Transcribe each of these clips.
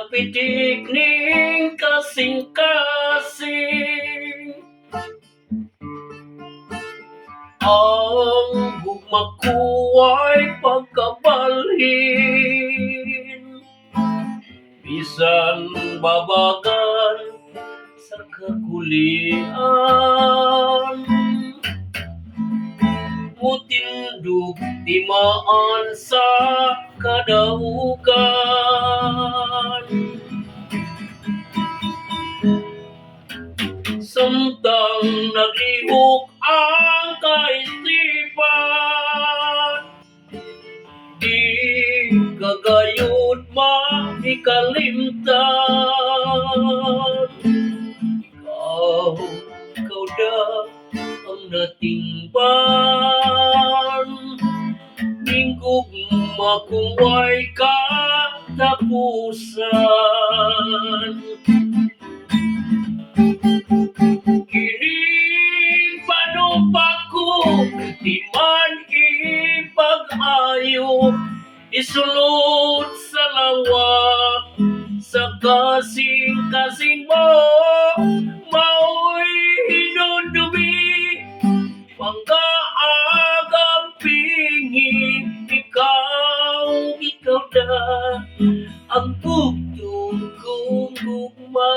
napitik ning kasing-kasing. Ang gugma ko ay pagkabalhin, bisan babagan sa kakulian. Mutindog timaan sa kadaugan, samtang naglihok ang kaisipan. Di kagayod makikalimtan. Ikaw da ang natingban, minggog makuway katapusan. Kining panupak ko, di man ipag-ayo, isulod sa lawak sa kasing-kasing mo. Mao'y hinundumi, pangkaagang pingi. Ikaw na ang bugtong kong gugma.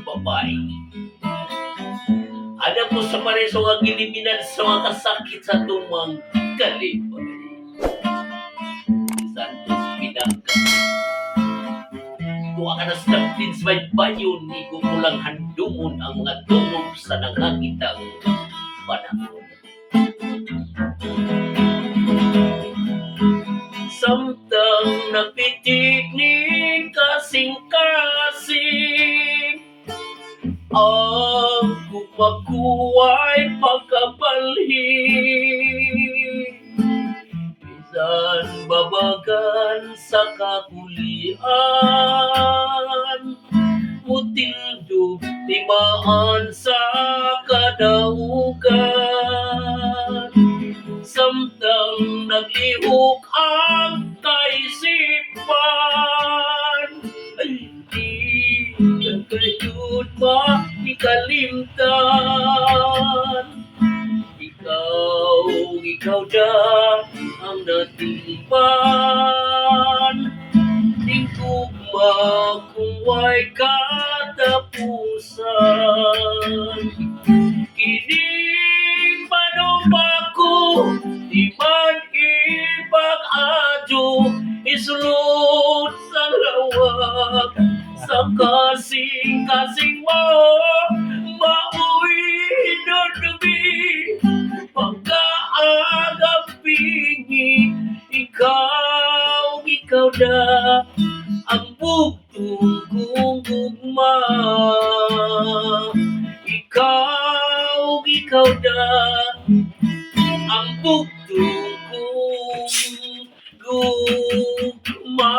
Bye-bye. Alam mo sa pareso nga gilibinan sa mga kasakit sa tumang kalipay. Santos Pinangga. Tuwa ka na sa Pins by Bayon, ni kumulang handumon ang mga tunog sa nangangitang panahon. Samtang napitik ning kasing-kasing, ang kumakuway pagkabalhin, bisan babagan sa kakulian. Mutindog timaan sa kadaugan, samtang naglihok ang kaisipan. Ay, di kagayod makikalimtan. Ikaw da ang natingban, tingkog makuway katapusan. Kining panupak ko, di man ipag-adyo, isulod sa lawak sa kasing-kasing mo. Mao'y hinundumi, pagkaagang pingi. Ikaw na ang bugtong kong gugma. Ikaw na ang bugtong kong gugma.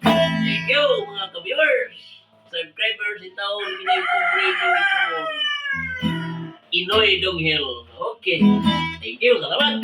Thank you mga ka-viewers, subscribers, itaon pinag-radio ito. Inoy Donghel. Okay. Thank you. Salamat.